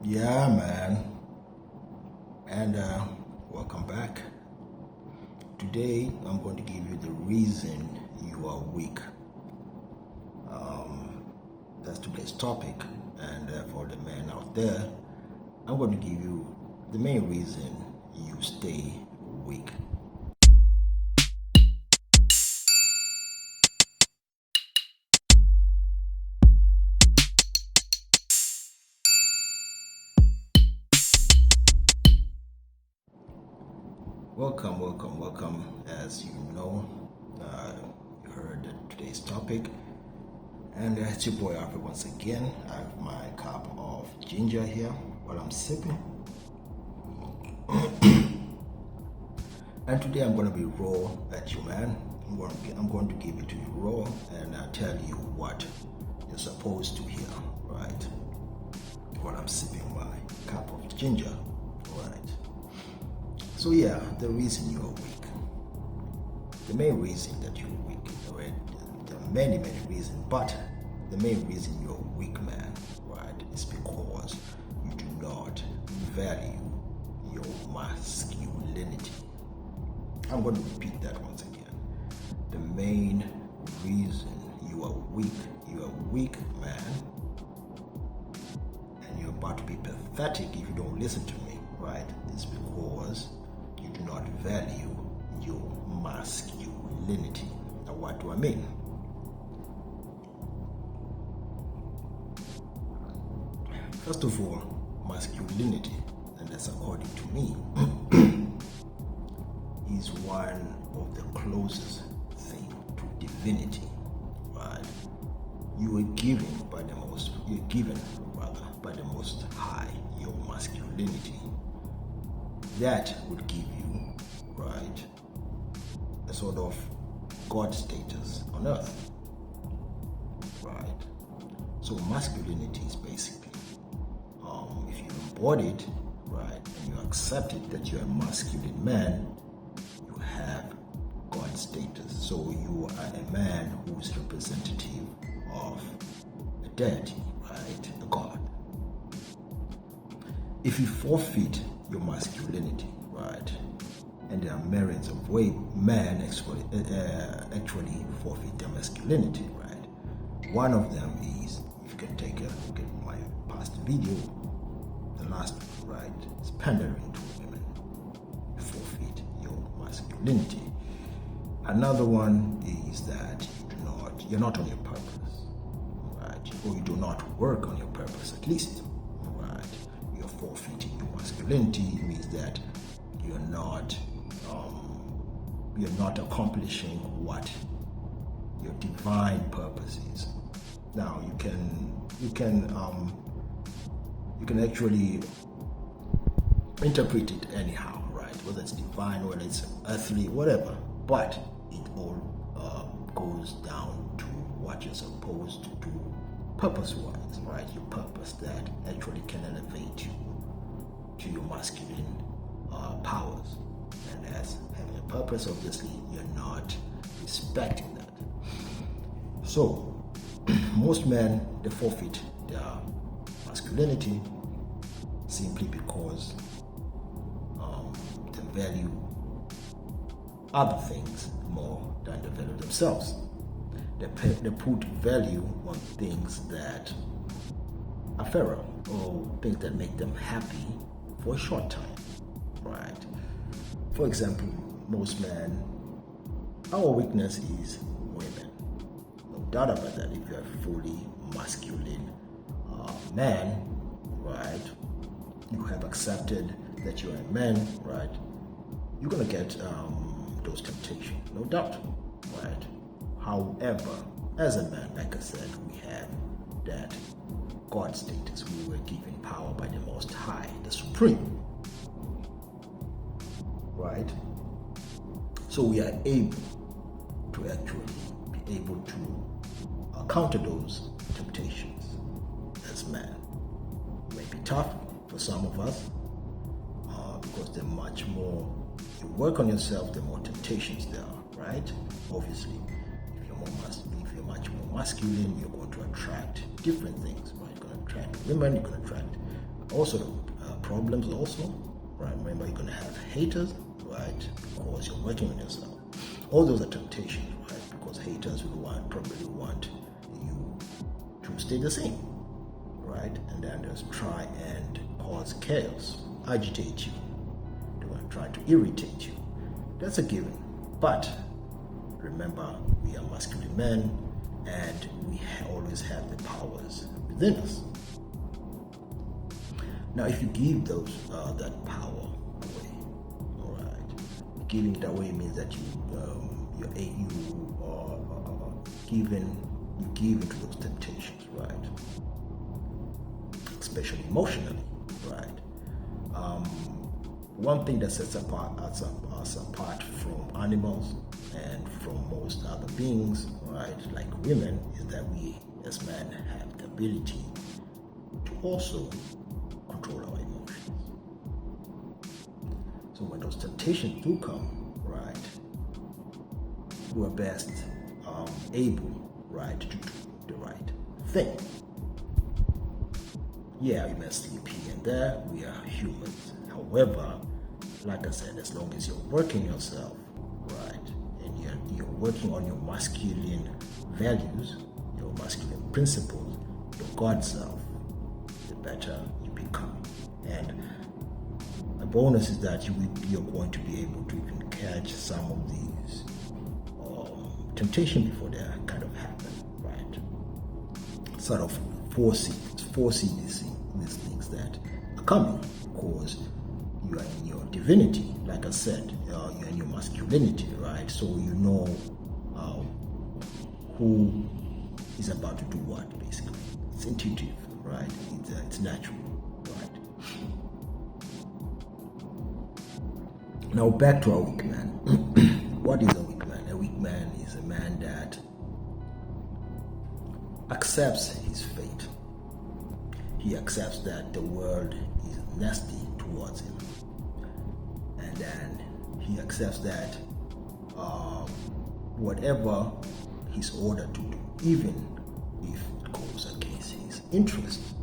Yeah, man. And welcome back. Today, I'm going to give you the reason you are weak. That's today's topic. And for the men out there, I'm going to give you the main reason you stay weak. Welcome. As you know, you heard today's topic. And it's your boy Alfred once again. I have my cup of ginger here while I'm sipping. And today I'm going to be raw at you, man. I'm going to give it to you raw and tell you what you're supposed to hear, right? While I'm sipping my cup of ginger, right? So yeah, the reason you are weak. The main reason that you're weak, right? There are many reasons, but the main reason you're a weak man, right, is because you do not value your masculinity. I'm going to repeat that once again. The main reason you are weak man, and you're about to be pathetic if you don't listen to me, right, is because you do not value your masculinity. Now, what do I mean? First of all, masculinity, and that's according to me, is one of the closest thing to divinity, right? You are given by the most high your masculinity. That would give you, right, a sort of God status on earth, right? So masculinity is basically, if you embody it, right, and you accept it that you're a masculine man, you have God status. So you are a man who is representative of a deity, right, a God. If you forfeit your masculinity, right, and there are myriads of ways men actually forfeit their masculinity, right? One of them is, if you can take a look at my past video, the last one, right, is pandering to women. You forfeit your masculinity. Another one is that you're not on your purpose, right? Or you do not work on your purpose, at least, right? You're forfeiting your masculinity. It means that you're not accomplishing what your divine purpose is. Now you can actually interpret it anyhow, right? Whether it's divine, whether it's earthly, whatever. But it all goes down to what you're supposed to do purpose-wise, right? Your purpose that actually can elevate you to your masculine powers. And as having a purpose, obviously, you're not respecting that. So, most men, they forfeit their masculinity simply because they value other things more than they value themselves. They put value on things that are fairer or things that make them happy for a short time, right? For example, most men, our weakness is women. No doubt about that. If you're a fully masculine man, right, you have accepted that you're a man, right, you're gonna get those temptations, no doubt, right? However, as a man, like I said, we have that God status. We were given power by the Most High, the Supreme, right? So we are able to actually be able to counter those temptations as men. It may be tough for some of us because they're much more, you work on yourself, the more temptations there are, right? Obviously, if you're much more masculine, you're going to attract different things, right? You're going to attract women, you're going to attract Also, problems also, right? Remember, you're going to have haters, right? Because you're working on yourself. All those are temptations, right? Because haters will probably want you to stay the same, right? And then just try and cause chaos, agitate you. They want to try to irritate you. That's a given. But remember, we are masculine men, and we always have the powers within us. Now, if you give that power away, all right, giving it away means that you give into those temptations, right? Especially emotionally, right? One thing that sets us apart from animals and from most other beings, right, like women, is that we as men have the ability to also control our emotions. So when those temptations do come, right, we're best able, right, to do the right thing. Yeah, we may sleep here and there, we are humans. However, like I said, as long as you're working yourself, right, and you're working on your masculine values, your masculine principles, your God self, the better you become. And a bonus is that you're going to be able to even catch some of these temptation before they kind of happen, right? Sort of foresee these things that are coming, because you are in your divinity, like I said, you're in your masculinity, right? So you know who is about to do what, basically. It's intuitive, right? It's natural, right? Now back to our weak man. What is a weak man? A weak man is a man that accepts his fate. He accepts that the world is nasty towards him. And then he accepts that whatever he's ordered to do, even if it goes against his interests,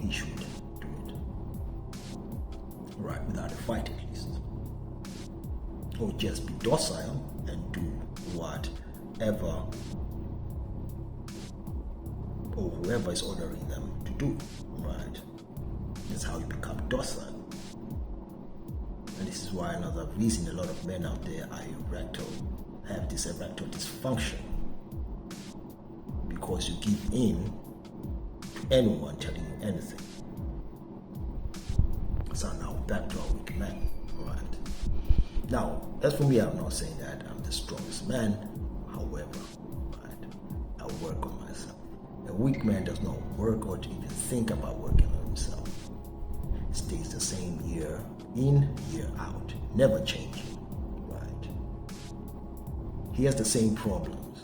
he should do it. Right, without a fight at least. Or just be docile and do whatever or whoever is ordering them to do, right? That's how you become docile. And this is why another reason a lot of men out there have this erectile dysfunction, because you give in to anyone telling you anything. So now back to our weak man, right? Now, as for me, I'm not saying that I'm the strongest man. However, right, I work on myself. A weak man does not work or even think about working on himself. He stays the same year in, year out, never changing, right? He has the same problems.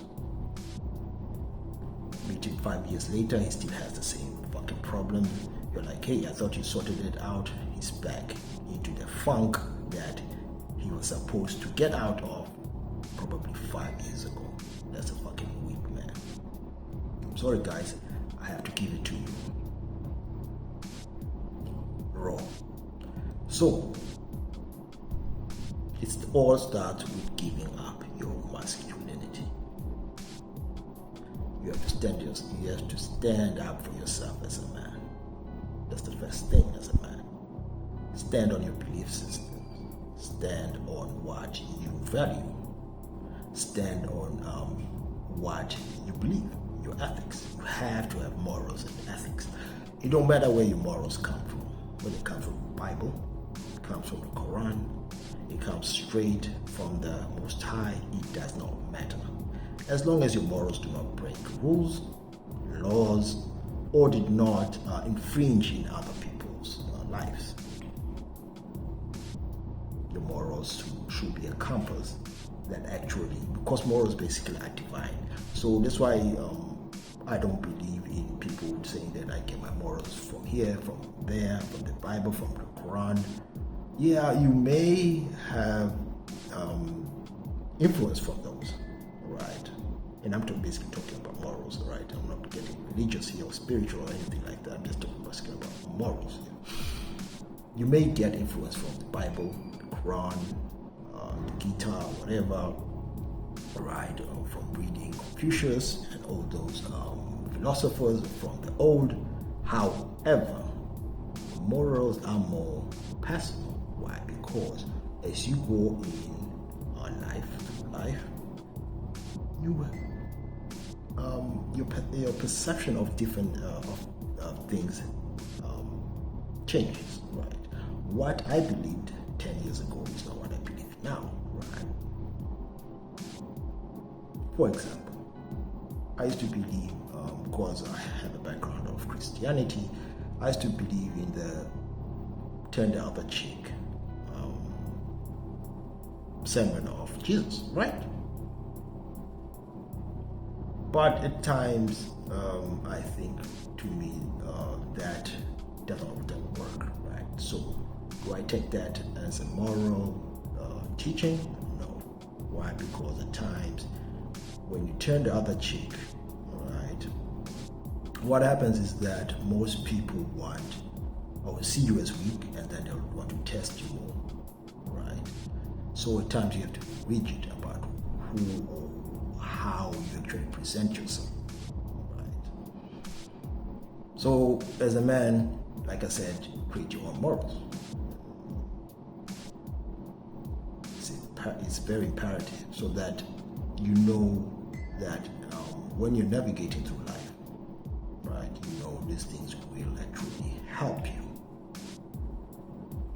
Meet him 5 years later, he still has the same fucking problem. You're like, hey, I thought you sorted it out. He's back into the funk that he was supposed to get out of probably 5 years ago. That's a fucking weak man. I'm sorry, guys, I have to give it to you raw. So, it all starts with giving up your masculinity. You have to stand up for yourself as a man. That's the first thing as a man. Stand on your belief system. Stand on what you value. Stand on what you believe, your ethics. You have to have morals and ethics. It don't matter where your morals come from. Whether it comes from the Bible, it comes from the Quran, it comes straight from the Most High, it does not matter. As long as your morals do not break rules, laws, or did not infringe in other people's lives. Your morals should be a compass that actually, because morals basically are divine. So that's why I don't believe in people saying that I get my morals from here, from there, from the Bible, from the Quran. Yeah, you may have influence from those, right? And I'm basically talking about morals, right? I'm not getting religious here or spiritual or anything like that. I'm just talking about morals here. You may get influence from the Bible, the Quran, the Gita, whatever, right? From reading Confucius and all those philosophers from the old. However, morals are more personal. Why? Because as you go in life, your perception of different of things changes, right? What I believed 10 years ago is not what I believe now, right? For example, I used to believe, because I have a background of Christianity, I used to believe in the turn the other cheek sermon of Jesus, right? But at times, I think to me that doesn't work, right? So, do I take that as a moral teaching? No. Why? Because at times, when you turn the other cheek, right, what happens is that most people want or see you as weak, and then they'll want to test you more, right? So at times you have to be rigid about who or how you actually present yourself, right? So as a man, like I said, create your own morals. It's very imperative so that you know that when you're navigating through life, right, you know these things will actually help you.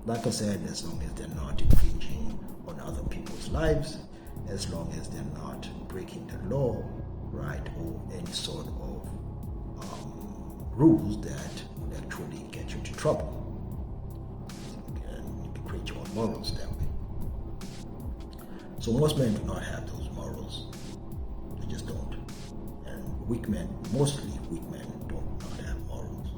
Like I said, as long as they're not infringing on other people's lives, as long as they're not breaking the law, right, or any sort of rules that would actually get you into trouble. And you can create your own morals that way. So most men do not have those morals. They just don't. And weak men, mostly weak men, do not have morals.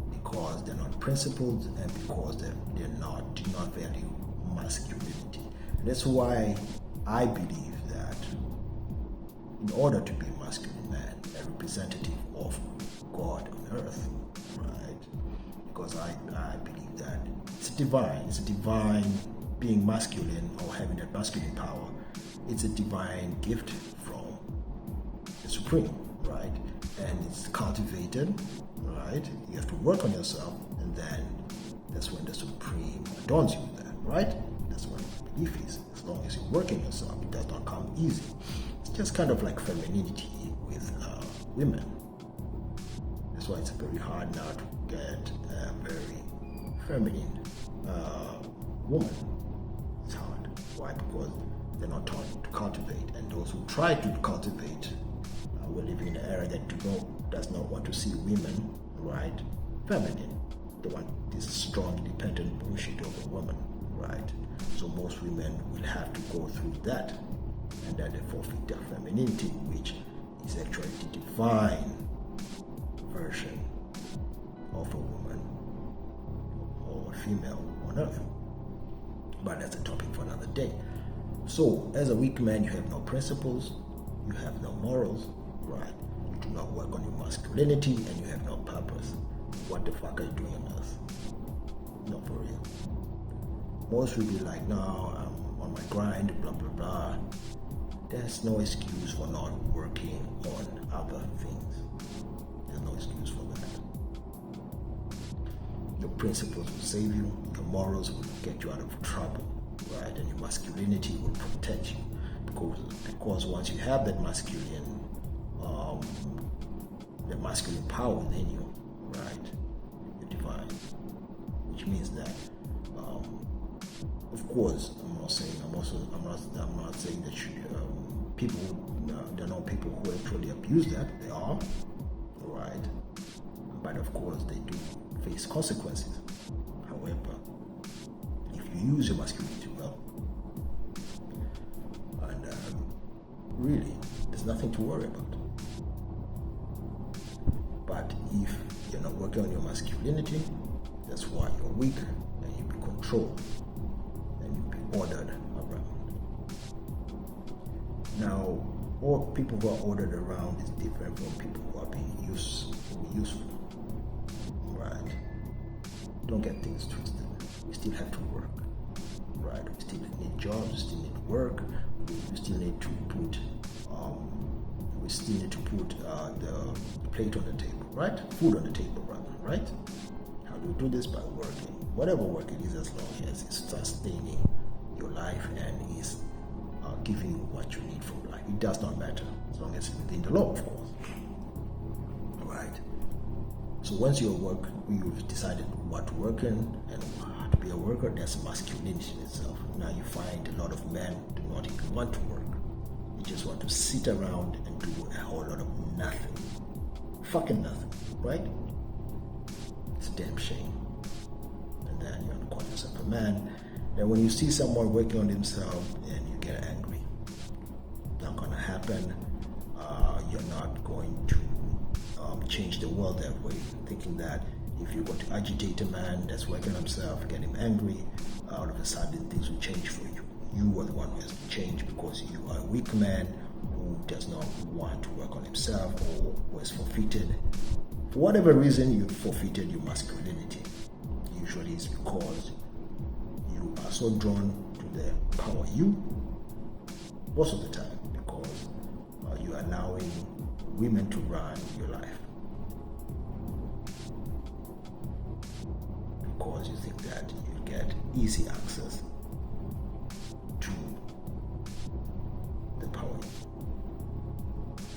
Because they're not principled and because do not value masculinity. And that's why I believe that in order to be a masculine man, a representative of God on earth, right? Because I believe that it's divine being masculine or having that masculine power. It's a divine gift from the Supreme, right? And it's cultivated, right? You have to work on yourself, and then that's when the Supreme adorns you with that, right? That's what my belief is. As long as you work on yourself, it does not come easy. It's just kind of like femininity with women. That's why it's very hard now to get a very feminine woman. It's hard. Why? Because they're not taught to cultivate, and those who try to cultivate, we're living in an era that does not want to see women, right, feminine. They want this strong, independent bullshit of a woman, right? So most women will have to go through that, and then they forfeit their femininity, which is actually the divine version of a woman or a female on earth. But that's a topic for another day. So as a weak man, you have no principles, you have no morals, right? You do not work on your masculinity, and you have no purpose. What the fuck are you doing on earth? Not for real. Most will be like, no, I'm on my grind, blah blah blah. There's no excuse for not working on other things. There's no excuse for that. Your principles will save you, your morals will get you out of trouble, right? And your masculinity will protect you. Because once you have that masculine power within you, right? You're divine. Which means that of course, I'm not saying that there are no people who actually abuse that. They are, right? But of course, they do face consequences. However, if you use your masculinity well, and really, there's nothing to worry about. But if you're not working on your masculinity, that's why you're weak, and you'll be controlled, and you'll be ordered around. Now, all people who are ordered around is different from people who are being useful. Right? Don't get things twisted. We still have to work. Right? We still need jobs, we still need work, we still need to put the plate on the table, right? Food on the table, rather, right? How do we do this? By working. Whatever work it is, as long as it's sustaining your life and is giving you what you need from life. It does not matter, as long as it's within the law, of course. Right? So once you've decided what to work in and how to be a worker, that's masculinity in itself. Now you find a lot of men do not even want to work. They just want to sit around and do a whole lot of nothing. Fucking nothing, right? It's a damn shame. And then you want to call yourself a man. Then when you see someone working on himself and you get angry, not gonna happen. You're not going to change the world that way, thinking that if you want to agitate a man that's working on himself, get him angry, all of a sudden things will change for you. You are the one who has to change because you are a weak man who does not want to work on himself or who has forfeited. For whatever reason, you forfeited your masculinity. Usually it's because you are so drawn to the powerU, most of the time, because you are allowing women to run your life. Because you think that you get easy access to the power.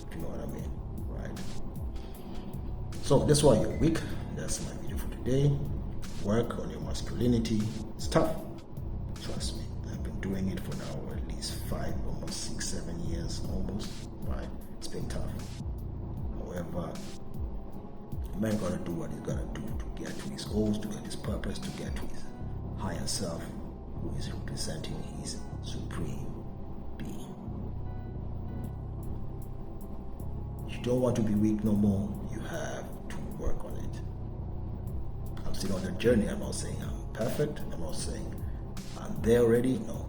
If you know what I mean, right? So that's why you're weak. That's my video for today. Work on your masculinity. It's tough. Trust me. I've been doing it for now at least 5, almost 6, 7 years almost. Right? It's been tough. However, a man gotta do what he's gotta do to get to his goals, to get his purpose, to get to his higher self, who is representing his supreme being. If you don't want to be weak no more, you have to work on it. I'm still on the journey. I'm not saying I'm perfect. I'm not saying I'm there already. No.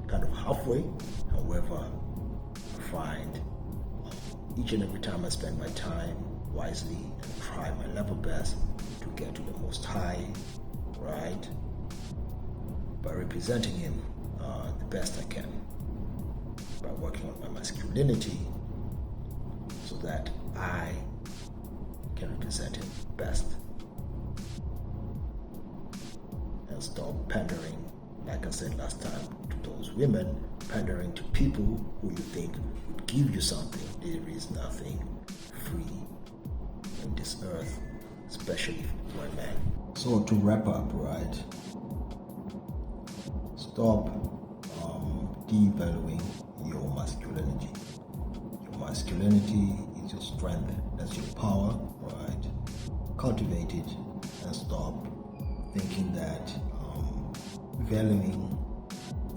Kind of halfway. However, I find each and every time I spend my time wisely and try my level best to get to the Most High, right? By representing Him the best I can, by working on my masculinity so that I can represent Him best and stop pandering, like I said last time, to those women, pandering to people who you think would give you something. There is nothing free in this earth, especially for a man. So to wrap up, right? Stop devaluing your masculinity. Your masculinity is your strength. That's your power, right? Cultivate it and stop thinking that valuing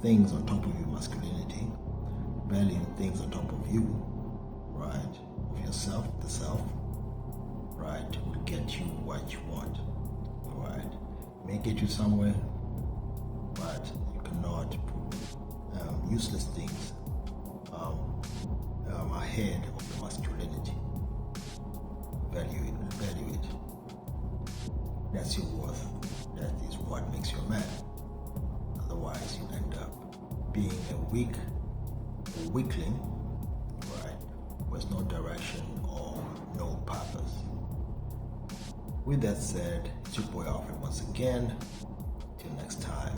things on top of your masculinity, valuing things on top of you, right? Of yourself, the self, right, will get you what you want, right? May get you somewhere, but you cannot put useless things ahead of your masculinity. Value it. That's your worth. That is what makes you a man. Otherwise, you end up being a weakling, right, with no direction or no purpose. With that said, it's your boy Alfred once again. Till next time.